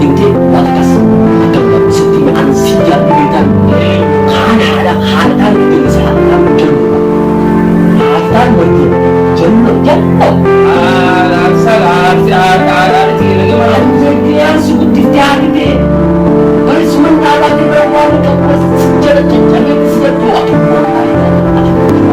Hindi, matakas. Maganda po sa tingin ang siya pilitan. Hana-hana din sa hanap dyan. Hatan mo din. Dyan mo, dyan mo. Ang hindi ang sugot di tiyari din. Pero sumantala din ba wala ka po sa dyan at dyan yung siya po. Akin po tayo na. Akin po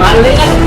Malay